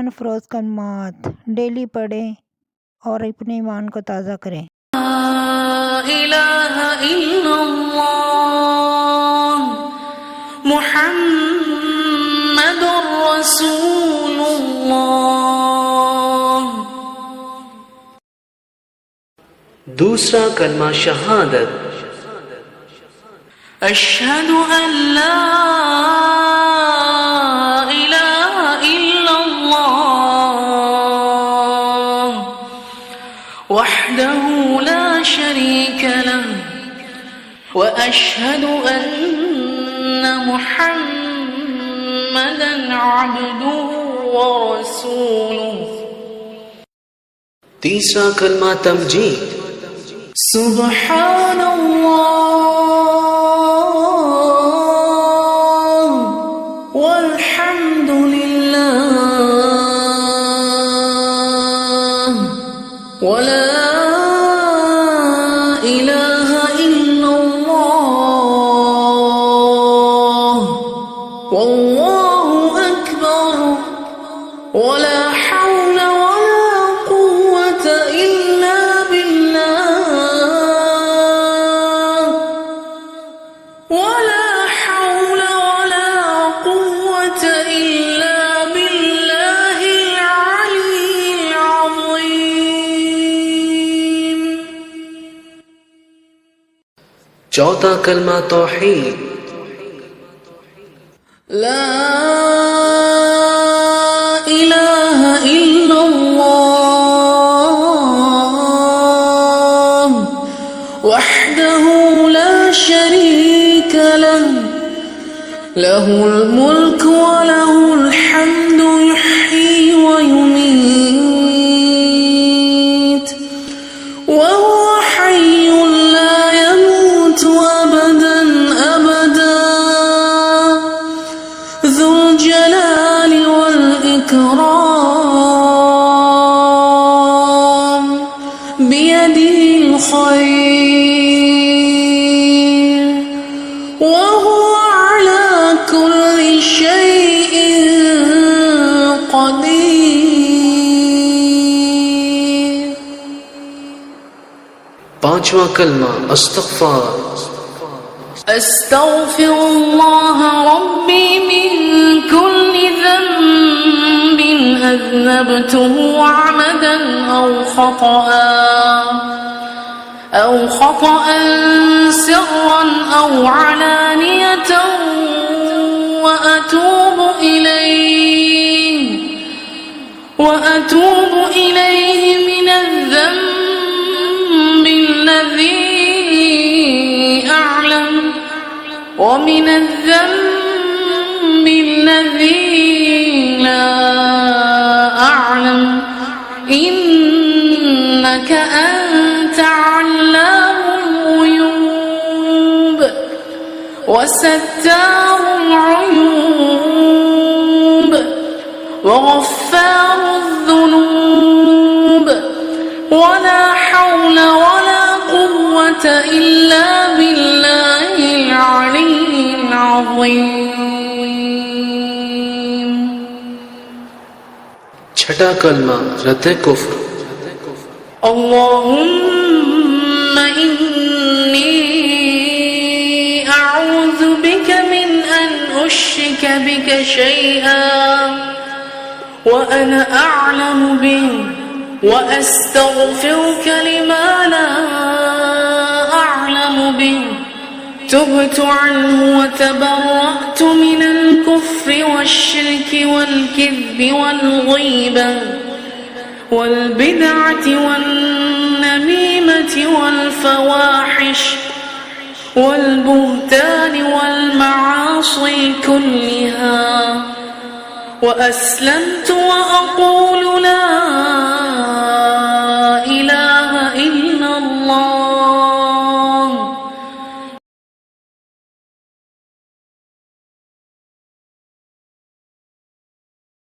अनफरोज कलमात डेली पढ़ें और अपने ईमान को ताज़ा करें। ला इलाहा इल्लल्लाह मुहम्मदुर रसूलुल्लाह। दूसरा कलमा शहादत, अशहदु अन ला इलाहा इल्लल्लाह वहदहु ला शरीक लहु व अशहदु अन्न मुहम्मदन अब्दुहु व रसूलुहु। तीसरा कलमा तमजीद, सुब्हानल्लाह वल्हम्दुलिल्लाह वला इलाहा इल्लल्लाह वल्लाहु अकबर वला हौला वला कुव्वता इल्ला बिल्लाह वला हौला वला कुव्वता इल्ला बिल्लाहिल अलिय्यिल अज़ीम। चौथा कलमा तौहीद, ला इलाहा इल्लल्लाह वहदहु ला शरीक लहु लहुल मुल्क व लहुल हम्दु युह्यी व युमीत व हुवा हय्युन ला यमूतु अबदन अबदा ذُو الجلال والإكرام بيده الخير وهو على كل شيء قدير। पांचवा कलमा इस्तग़फ़ार, أستغفر الله ربي من كل ذنب أذنبته عمدا أو خطأ سرا أو علانية وأتوب إليه من الذنب الذي أعلم ومن الذنب الذي لا أعلم إنك أنت علام الغيوب وستار العيوب وغفار الذنوب ولا حول ولا قوة إلا بالله العلي العظيم। छठा कलमा रद्द कुफ्र, اللهم إني أعوذ بك من أن أشرك بك شيئا وأنا أعلم به وأستغفرك لما لا أعلم به تبت عنه وتبرأت من الكفر والشرك والكذب والغيبة والبدعة والنميمة والفواحش والبهتان والمعاصي كلها وأسلمت وأقول لا